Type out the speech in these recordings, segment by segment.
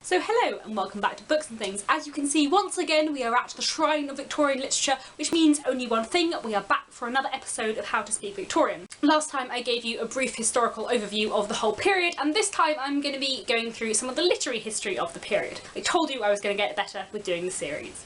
So hello and welcome back to Books and Things. As you can see, once again we are at the shrine of Victorian literature, which means only one thing: we are back for another episode of How to Speak Victorian. Last time I gave you a brief historical overview of the whole period, and this time I'm going to be going through some of the literary history of the period. I told you I was going to get better with doing the series.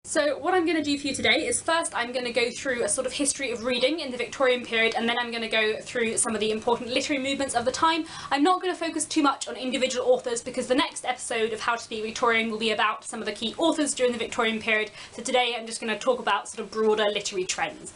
So what I'm going to do for you today is first I'm going to go through a sort of history of reading in the Victorian period, and then I'm going to go through some of the important literary movements of the time. I'm not going to focus too much on individual authors because the next episode of How to Speak Victorian will be about some of the key authors during the Victorian period, so today I'm just going to talk about sort of broader literary trends.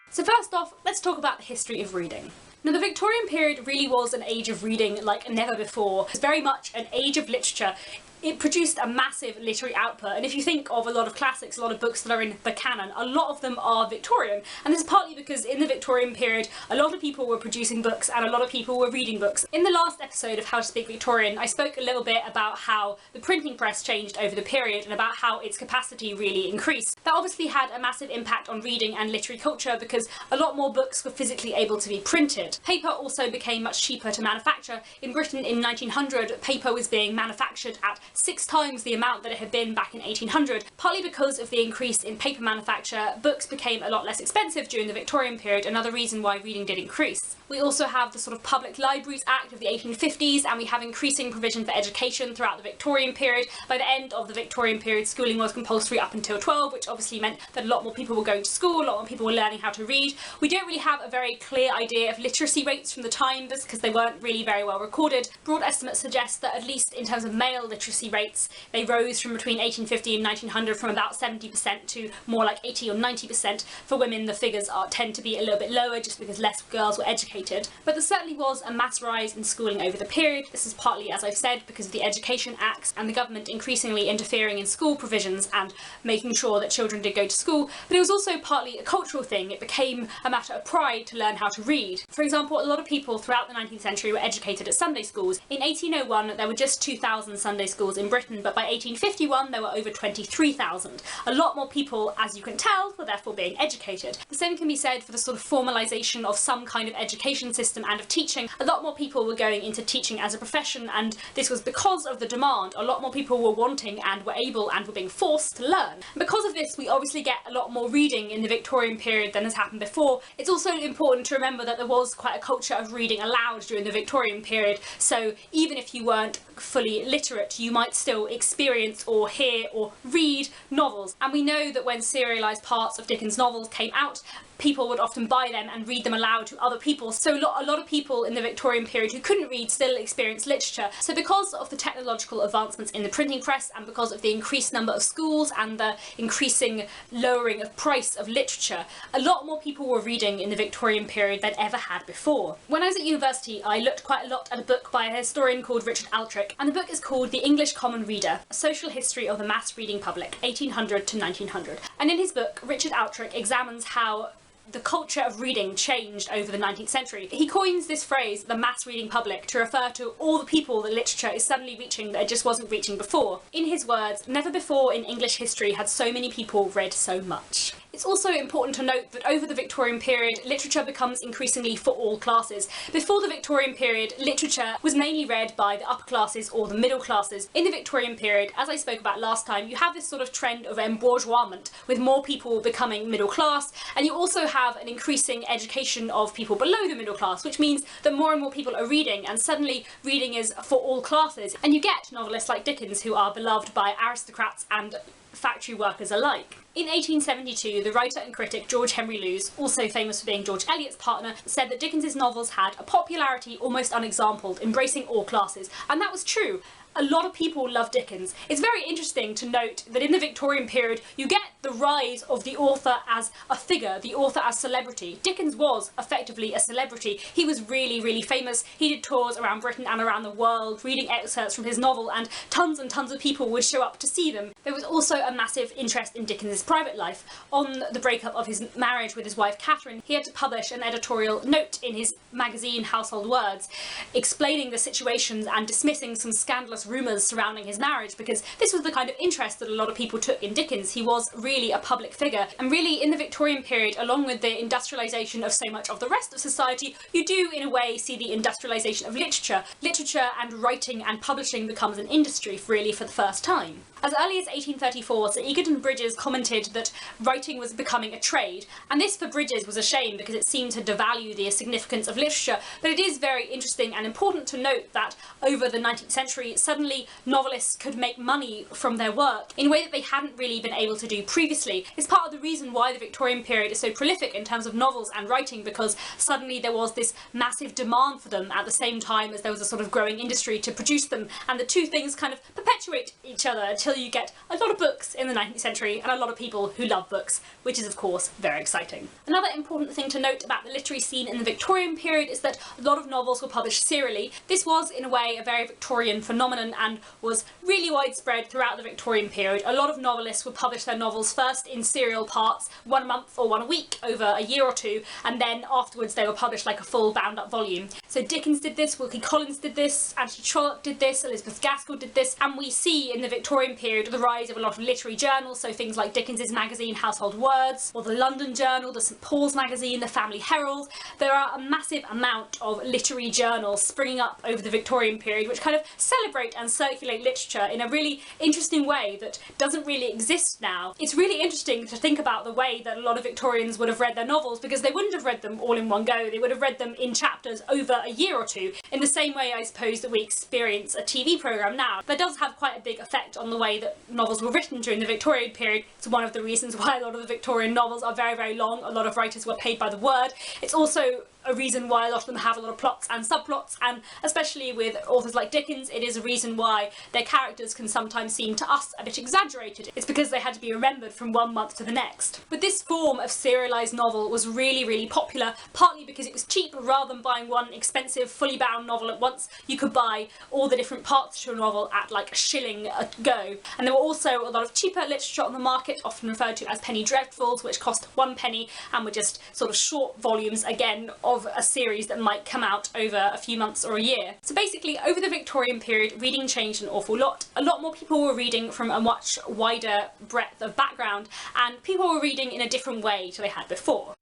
So first off, let's talk about the history of reading. Now, the Victorian period really was an age of reading like never before. It's very much an age of literature. It produced a massive literary output, and if you think of a lot of classics, a lot of books that are in the canon, a lot of them are Victorian, and this is partly because in the Victorian period a lot of people were producing books and a lot of people were reading books. In the last episode of How to Speak Victorian, I spoke a little bit about how the printing press changed over the period and about how its capacity really increased. That obviously had a massive impact on reading and literary culture because a lot more books were physically able to be printed. Paper also became much cheaper to manufacture. In Britain in 1900, paper was being manufactured at 6 times the amount that it had been back in 1800. Partly because of the increase in paper manufacture, books became a lot less expensive during the Victorian period, another reason why reading did increase. We also have the sort of Public Libraries Act of the 1850s, and we have increasing provision for education throughout the Victorian period. By the end of the Victorian period, schooling was compulsory up until 12, which obviously meant that a lot more people were going to school, a lot more people were learning how to read. We don't really have a very clear idea of literacy rates from the time because they weren't really very well recorded. Broad estimates suggest that at least in terms of male literacy rates, they rose from between 1850 and 1900 from about 70% to more like 80 or 90%. For women, the figures tend to be a little bit lower just because less girls were educated. But there certainly was a mass rise in schooling over the period. This is partly, as I've said, because of the Education Acts and the government increasingly interfering in school provisions and making sure that children did go to school. But it was also partly a cultural thing. It became a matter of pride to learn how to read. For example, a lot of people throughout the 19th century were educated at Sunday schools. In 1801, there were just 2,000 Sunday schools in Britain, but by 1851 there were over 23,000. A lot more people, as you can tell, were therefore being educated. The same can be said for the sort of formalisation of some kind of education system and of teaching. A lot more people were going into teaching as a profession, and this was because of the demand. A lot more people were wanting and were able and were being forced to learn. And because of this, we obviously get a lot more reading in the Victorian period than has happened before. It's also important to remember that there was quite a culture of reading aloud during the Victorian period, so even if you weren't fully literate, you might still experience or hear or read novels. And we know that when serialised parts of Dickens' novels came out, people would often buy them and read them aloud to other people. So a lot of people in the Victorian period who couldn't read still experienced literature. So because of the technological advancements in the printing press and because of the increased number of schools and the increasing lowering of price of literature, a lot more people were reading in the Victorian period than ever had before. When I was at university, I looked quite a lot at a book by a historian called Richard Altrick, and the book is called The English Common Reader: A Social History of the Mass Reading Public, 1800 to 1900. And in his book, Richard Altrick examines how the culture of reading changed over the 19th century. He coins this phrase, the mass reading public, to refer to all the people that literature is suddenly reaching that it just wasn't reaching before. In his words, never before in English history had so many people read so much. It's also important to note that over the Victorian period, literature becomes increasingly for all classes. Before the Victorian period, literature was mainly read by the upper classes or the middle classes. In the Victorian period, as I spoke about last time, you have this sort of trend of embourgeoisement, with more people becoming middle class, and you also have an increasing education of people below the middle class, which means that more and more people are reading, and suddenly reading is for all classes. And you get novelists like Dickens who are beloved by aristocrats and factory workers alike. In 1872, the writer and critic George Henry Lewes, also famous for being George Eliot's partner, said that Dickens's novels had a popularity almost unexampled, embracing all classes, and that was true. A lot of people love Dickens. It's very interesting to note that in the Victorian period you get the rise of the author as a figure, the author as celebrity. Dickens was effectively a celebrity. He was really, really famous. He did tours around Britain and around the world, reading excerpts from his novel, and tons of people would show up to see them. There was also a massive interest in Dickens' private life. On the breakup of his marriage with his wife Catherine, he had to publish an editorial note in his magazine Household Words, explaining the situations and dismissing some scandalous rumours surrounding his marriage, because this was the kind of interest that a lot of people took in Dickens. He was really really a public figure. And really, in the Victorian period, along with the industrialisation of so much of the rest of society, you do in a way see the industrialisation of literature. Literature and writing and publishing becomes an industry really for the first time. As early as 1834, Sir Egerton Brydges commented that writing was becoming a trade, and this for Brydges was a shame because it seemed to devalue the significance of literature, but it is very interesting and important to note that over the 19th century, suddenly novelists could make money from their work in a way that they hadn't really been able to do previously. It's part of the reason why the Victorian period is so prolific in terms of novels and writing, because suddenly there was this massive demand for them at the same time as there was a sort of growing industry to produce them, and the two things kind of perpetuate each other until you get a lot of books in the 19th century and a lot of people who love books, which is of course very exciting. Another important thing to note about the literary scene in the Victorian period is that a lot of novels were published serially. This was in a way a very Victorian phenomenon and was really widespread throughout the Victorian period. A lot of novelists would publish their novels first in serial parts, 1 month or 1 week over a year or two, and then afterwards they were published like a full bound up volume. So Dickens did this, Wilkie Collins did this, Anthony Trollope did this, Elizabeth Gaskell did this, and we see in the Victorian period the rise of a lot of literary journals, so things like Dickens's magazine Household Words, or the London Journal, the St Paul's magazine, the Family Herald. There are a massive amount of literary journals springing up over the Victorian period which kind of celebrate and circulate literature in a really interesting way that doesn't really exist now. It's really interesting to think about the way that a lot of Victorians would have read their novels, because they wouldn't have read them all in one go. They would have read them in chapters over a year or two, in the same way I suppose that we experience a TV programme now. That does have quite a big effect on the way that novels were written during the Victorian period. It's one of the reasons why a lot of the Victorian novels are very, very long. A lot of writers were paid by the word. It's also a reason why a lot of them have a lot of plots and subplots, and especially with authors like Dickens, it is a reason why their characters can sometimes seem to us a bit exaggerated. It's because they had to be remembered from one month to the next. But this form of serialised novel was really, really popular, partly because it was cheap. Rather than buying one expensive, fully bound novel at once, you could buy all the different parts to a novel at like £1 a go. And there were also a lot of cheaper literature on the market, often referred to as penny dreadfuls, which cost 1 penny and were just sort of short volumes, again, of a series that might come out over a few months or a year. So basically, over the Victorian period, reading changed an awful lot. A lot more people were reading from a much wider breadth of background, and people were reading in a different way to they had before.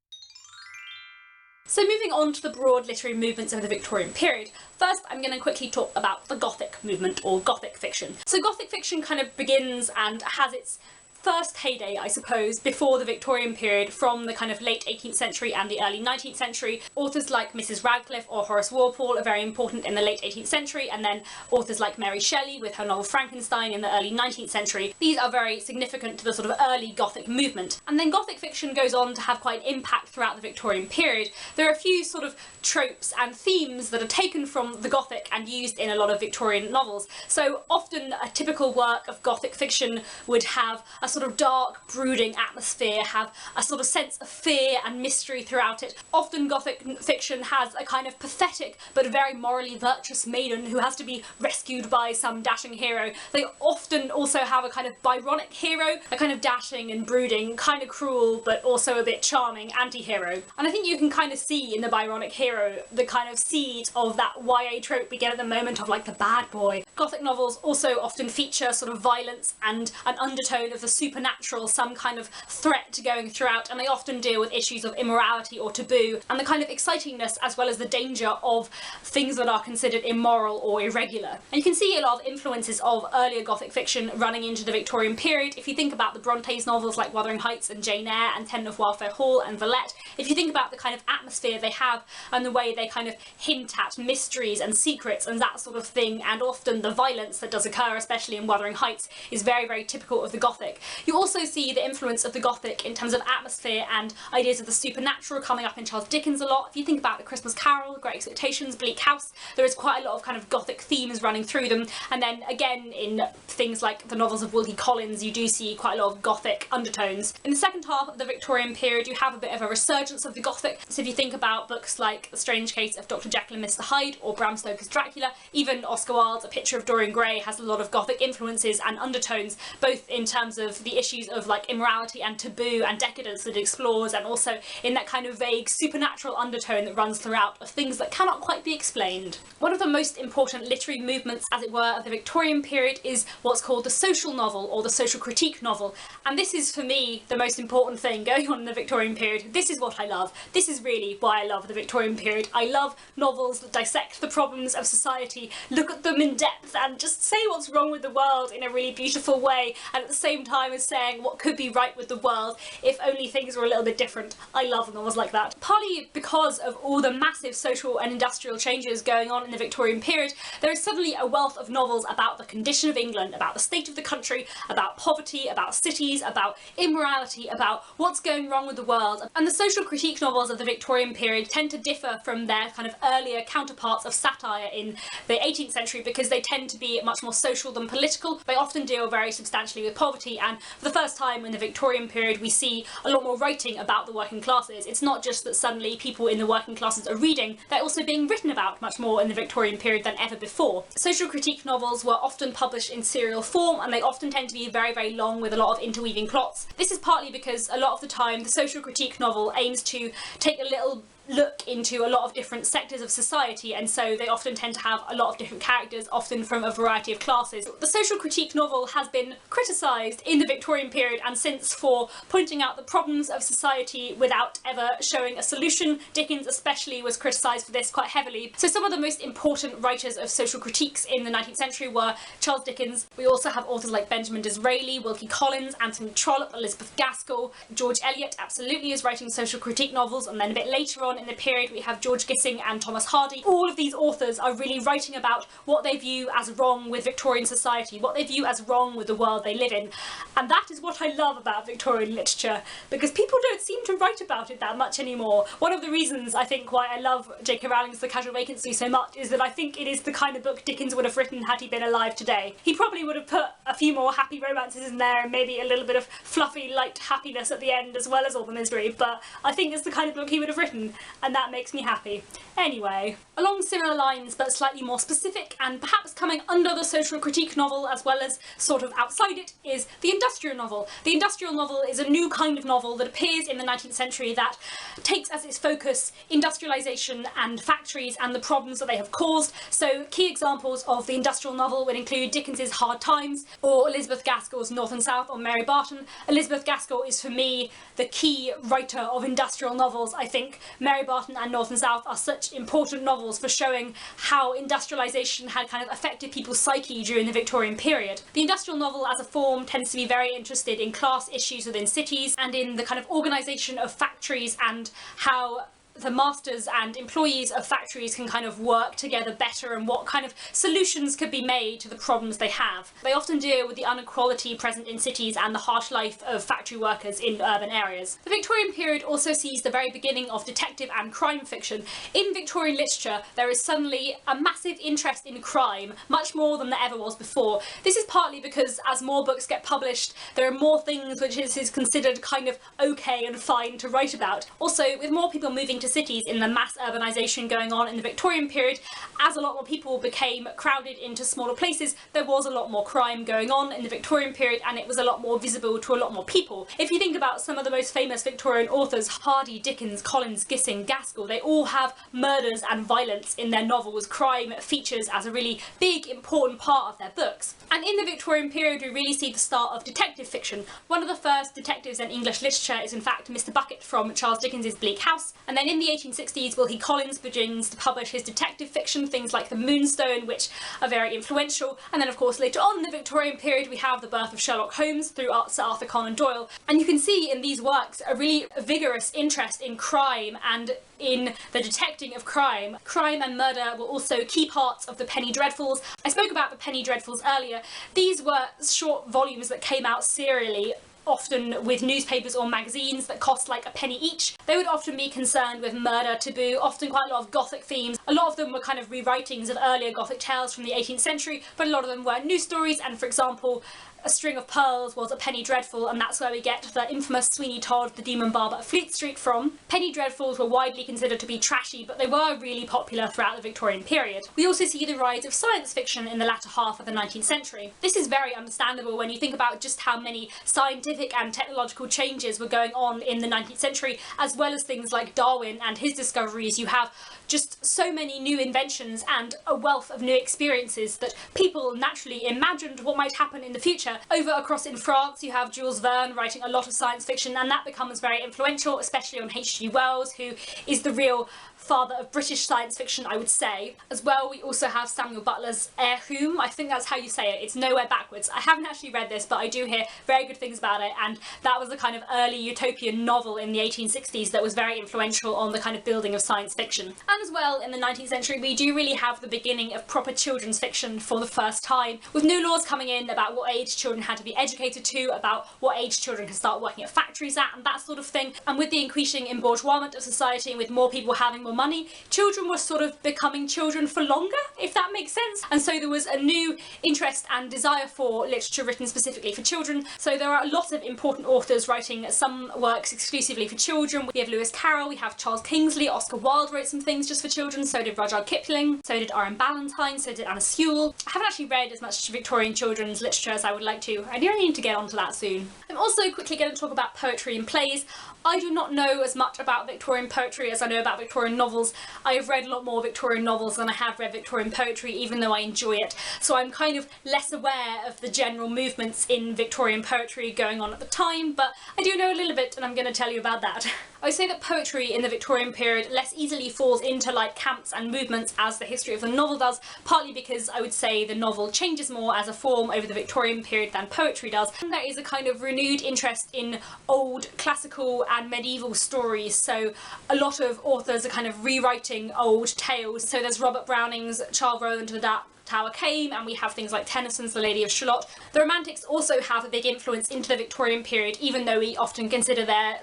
So moving on to the broad literary movements of the Victorian period, first I'm going to quickly talk about the Gothic movement, or Gothic fiction. So Gothic fiction kind of begins and has its first heyday, I suppose, before the Victorian period, from the kind of late 18th century and the early 19th century. Authors like Mrs Radcliffe or Horace Walpole are very important in the late 18th century, and then authors like Mary Shelley with her novel Frankenstein in the early 19th century. These are very significant to the sort of early Gothic movement. And then Gothic fiction goes on to have quite an impact throughout the Victorian period. There are a few sort of tropes and themes that are taken from the Gothic and used in a lot of Victorian novels. So often a typical work of Gothic fiction would have a sort of dark, brooding atmosphere, have a sort of sense of fear and mystery throughout it. Often Gothic fiction has a kind of pathetic but very morally virtuous maiden who has to be rescued by some dashing hero. They often also have a kind of Byronic hero, a kind of dashing and brooding, kind of cruel but also a bit charming anti-hero. And I think you can kind of see in the Byronic hero the kind of seeds of that YA trope we get at the moment of like the bad boy. Gothic novels also often feature sort of violence and an undertone of the supernatural, some kind of threat going throughout, and they often deal with issues of immorality or taboo, and the kind of excitingness as well as the danger of things that are considered immoral or irregular. And you can see a lot of influences of earlier Gothic fiction running into the Victorian period. If you think about the Brontes novels like Wuthering Heights and Jane Eyre and Ten of Welfare Hall and Villette, if you think about the kind of atmosphere they have and the way they kind of hint at mysteries and secrets and that sort of thing, and often the violence that does occur, especially in Wuthering Heights, is very, very typical of the Gothic. You also see the influence of the Gothic in terms of atmosphere and ideas of the supernatural coming up in Charles Dickens a lot. If you think about The Christmas Carol, Great Expectations, Bleak House, there is quite a lot of kind of Gothic themes running through them. And then again in things like the novels of Wilkie Collins, you do see quite a lot of Gothic undertones. In the second half of the Victorian period, you have a bit of a resurgence of the Gothic. So if you think about books like The Strange Case of Dr. Jekyll and Mr. Hyde or Bram Stoker's Dracula, even Oscar Wilde's A Picture of Dorian Gray has a lot of Gothic influences and undertones, both in terms of of the issues of like immorality and taboo and decadence that it explores, and also in that kind of vague supernatural undertone that runs throughout of things that cannot quite be explained. One of the most important literary movements, as it were, of the Victorian period is what's called the social novel or the social critique novel, and this is for me the most important thing going on in the Victorian period. This is what I love. This is really why I love the Victorian period. I love novels that dissect the problems of society, look at them in depth and just say what's wrong with the world in a really beautiful way, and at the same time as saying what could be right with the world if only things were a little bit different. I love novels like that. Partly because of all the massive social and industrial changes going on in the Victorian period, there is suddenly a wealth of novels about the condition of England, about the state of the country, about poverty, about cities, about immorality, about what's going wrong with the world. And the social critique novels of the Victorian period tend to differ from their kind of earlier counterparts of satire in the 18th century because they tend to be much more social than political. They often deal very substantially with poverty, and for the first time in the Victorian period we see a lot more writing about the working classes. It's not just that suddenly people in the working classes are reading, they're also being written about much more in the Victorian period than ever before. Social critique novels were often published in serial form, and they often tend to be very, very long with a lot of interweaving plots. This is partly because a lot of the time the social critique novel aims to take a little look into a lot of different sectors of society, and so they often tend to have a lot of different characters, often from a variety of classes. The social critique novel has been criticised in the Victorian period and since for pointing out the problems of society without ever showing a solution. Dickens especially was criticised for this quite heavily. So some of the most important writers of social critiques in the 19th century were Charles Dickens. We also have authors like Benjamin Disraeli, Wilkie Collins, Anthony Trollope, Elizabeth Gaskell. George Eliot absolutely is writing social critique novels, and then a bit later on in the period we have George Gissing and Thomas Hardy. All of these authors are really writing about what they view as wrong with Victorian society, what they view as wrong with the world they live in. And that is what I love about Victorian literature, because people don't seem to write about it that much anymore. One of the reasons I think why I love J.K. Rowling's The Casual Vacancy so much is that I think it is the kind of book Dickens would have written had he been alive today. He probably would have put a few more happy romances in there and maybe a little bit of fluffy light happiness at the end as well as all the misery, but I think it's the kind of book he would have written, and that makes me happy. Anyway, along similar lines but slightly more specific, and perhaps coming under the social critique novel as well as sort of outside it, is the industrial novel. The industrial novel is a new kind of novel that appears in the 19th century that takes as its focus industrialisation and factories and the problems that they have caused. So key examples of the industrial novel would include Dickens's Hard Times or Elizabeth Gaskell's North and South or Mary Barton. Elizabeth Gaskell is for me the key writer of industrial novels. I think Mary Barton and North and South are such important novels for showing how industrialisation had kind of affected people's psyche during the Victorian period. The industrial novel as a form tends to be very interested in class issues within cities and in the kind of organisation of factories and how the masters and employees of factories can kind of work together better and what kind of solutions could be made to the problems they have. They often deal with the inequality present in cities and the harsh life of factory workers in urban areas. The Victorian period also sees the very beginning of detective and crime fiction. In Victorian literature, there is suddenly a massive interest in crime, much more than there ever was before. This is partly because as more books get published, there are more things which is considered kind of okay and fine to write about. Also, with more people moving to cities in the mass urbanisation going on in the Victorian period, as a lot more people became crowded into smaller places, there was a lot more crime going on in the Victorian period and it was a lot more visible to a lot more people. If you think about some of the most famous Victorian authors, Hardy, Dickens, Collins, Gissing, Gaskell, they all have murders and violence in their novels. Crime features as a really big, important part of their books. And in the Victorian period we really see the start of detective fiction. One of the first detectives in English literature is in fact Mr. Bucket from Charles Dickens's Bleak House, and then in the 1860s Wilkie Collins begins to publish his detective fiction, things like The Moonstone, which are very influential, and then of course later on in the Victorian period we have the birth of Sherlock Holmes through Sir Arthur Conan Doyle, and you can see in these works a really vigorous interest in crime and in the detecting of crime. Crime and murder were also key parts of the Penny Dreadfuls. I spoke about the Penny Dreadfuls earlier. These were short volumes that came out serially, often with newspapers or magazines that cost like a penny each. They would often be concerned with murder, taboo, often quite a lot of Gothic themes. A lot of them were kind of rewritings of earlier Gothic tales from the 18th century, but a lot of them were new stories, and for example, A String of Pearls was a penny dreadful, and that's where we get the infamous Sweeney Todd, the Demon Barber of Fleet Street from. Penny dreadfuls were widely considered to be trashy, but they were really popular throughout the Victorian period. We also see the rise of science fiction in the latter half of the 19th century. This is very understandable when you think about just how many scientific and technological changes were going on in the 19th century, as well as things like Darwin and his discoveries. You have just so many new inventions and a wealth of new experiences that people naturally imagined what might happen in the future. Over across in France, you have Jules Verne writing a lot of science fiction, and that becomes very influential, especially on H.G. Wells, who is the real father of British science fiction, I would say. As well, we also have Samuel Butler's Heirloom. I think that's how you say it. It's Nowhere Backwards. I haven't actually read this, but I do hear very good things about it, and that was the kind of early utopian novel in the 1860s that was very influential on the kind of building of science fiction. And as well, in the 19th century, we do really have the beginning of proper children's fiction for the first time, with new laws coming in about what age children had to be educated to, about what age children could start working at factories at, and that sort of thing. And with the increasing embourgeoisement of society, and with more people having more money, children were sort of becoming children for longer, if that makes sense. And so there was a new interest and desire for literature written specifically for children. So there are a lot of important authors writing some works exclusively for children. We have Lewis Carroll, we have Charles Kingsley, Oscar Wilde wrote some things just for children, so did Rudyard Kipling, so did R.M. Ballantyne, so did Anna Sewell. I haven't actually read as much Victorian children's literature as I would like to. I do need to get onto that soon. I'm also quickly going to talk about poetry and plays. I do not know as much about Victorian poetry as I know about Victorian novels. I have read a lot more Victorian novels than I have read Victorian poetry, even though I enjoy it. So I'm kind of less aware of the general movements in Victorian poetry going on at the time, but I do know a little bit, and I'm going to tell you about that. I would say that poetry in the Victorian period less easily falls into like camps and movements as the history of the novel does, partly because I would say the novel changes more as a form over the Victorian period than poetry does. And there is a kind of renewed interest in old classical and medieval stories, so a lot of authors are kind of rewriting old tales. So there's Robert Browning's Childe Roland to the Dark Tower Came, and we have things like Tennyson's The Lady of Shalott. The Romantics also have a big influence into the Victorian period, even though we often consider their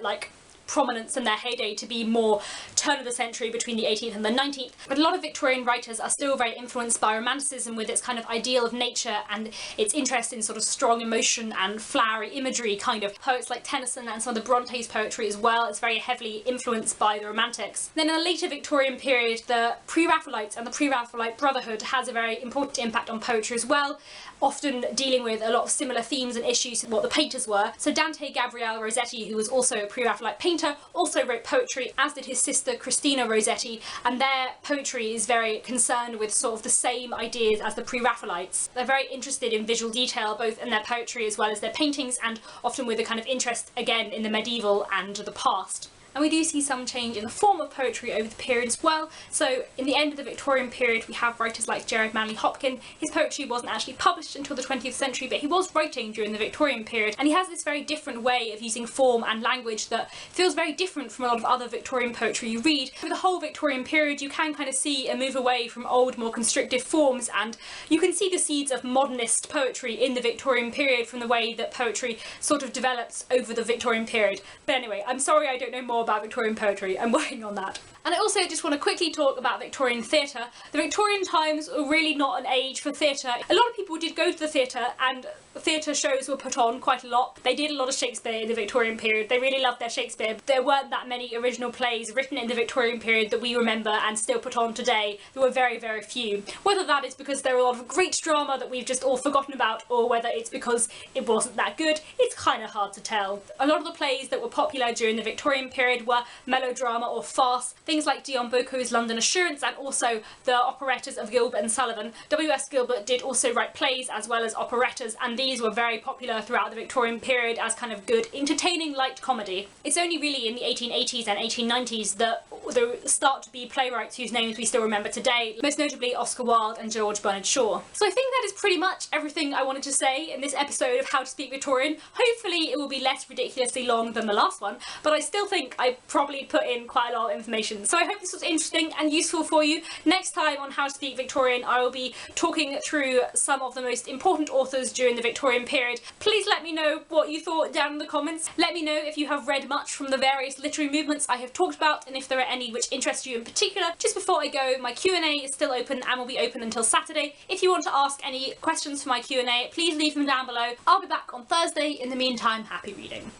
prominence in their heyday to be more turn of the century between the 18th and the 19th. But a lot of Victorian writers are still very influenced by Romanticism, with its kind of ideal of nature and its interest in sort of strong emotion and flowery imagery kind of. Poets like Tennyson and some of the Bronte's poetry as well is very heavily influenced by the Romantics. Then in the later Victorian period, the Pre-Raphaelites and the Pre-Raphaelite Brotherhood has a very important impact on poetry as well, often dealing with a lot of similar themes and issues to what the painters were. So Dante Gabriele Rossetti, who was also a Pre-Raphaelite painter, also wrote poetry, as did his sister Christina Rossetti, and their poetry is very concerned with sort of the same ideas as the Pre-Raphaelites. They're very interested in visual detail, both in their poetry as well as their paintings, and often with a kind of interest, again, in the medieval and the past. And we do see some change in the form of poetry over the period as well. So in the end of the Victorian period, we have writers like Gerard Manley Hopkins. His poetry wasn't actually published until the 20th century, but he was writing during the Victorian period, and he has this very different way of using form and language that feels very different from a lot of other Victorian poetry you read. Over the whole Victorian period, you can kind of see a move away from old, more constrictive forms, and you can see the seeds of modernist poetry in the Victorian period from the way that poetry sort of develops over the Victorian period. But anyway, I'm sorry I don't know more about Victorian poetry. I'm working on that. And I also just want to quickly talk about Victorian theatre. The Victorian times were really not an age for theatre. A lot of people did go to the theatre, and theatre shows were put on quite a lot. They did a lot of Shakespeare in the Victorian period. They really loved their Shakespeare. There weren't that many original plays written in the Victorian period that we remember and still put on today. There were very, very few. Whether that is because there were a lot of great drama that we've just all forgotten about, or whether it's because it wasn't that good, it's kind of hard to tell. A lot of the plays that were popular during the Victorian period were melodrama or farce, things like Dion Bocco's London Assurance, and also the operettas of Gilbert and Sullivan. W.S. Gilbert did also write plays as well as operettas, and these were very popular throughout the Victorian period as kind of good, entertaining light comedy. It's only really in the 1880s and 1890s that there start to be playwrights whose names we still remember today, most notably Oscar Wilde and George Bernard Shaw. So I think that is pretty much everything I wanted to say in this episode of How to Speak Victorian. Hopefully it will be less ridiculously long than the last one, but I still think I probably put in quite a lot of information. So I hope this was interesting and useful for you. Next time on How to Speak Victorian, I will be talking through some of the most important authors during the Victorian period. Please let me know what you thought down in the comments. Let me know if you have read much from the various literary movements I have talked about, and if there are any which interest you in particular. Just before I go, my Q&A is still open and will be open until Saturday. If you want to ask any questions for my Q&A, please leave them down below. I'll be back on Thursday. In the meantime, happy reading.